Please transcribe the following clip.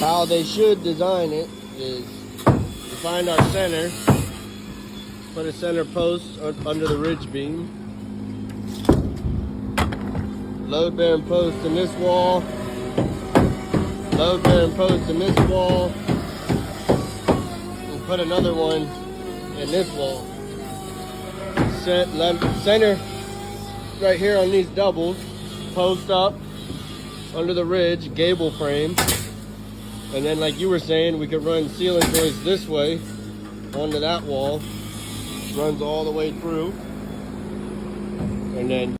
How they should design it is we find our center, put a center post under the ridge beam, load bearing post in this wall, load bearing post in this wall, and put another one in this wall. Center right here on these doubles, post up under the ridge, gable frame. And then like you were saying, we could run ceiling joists this way onto that wall. Runs all the way through. And then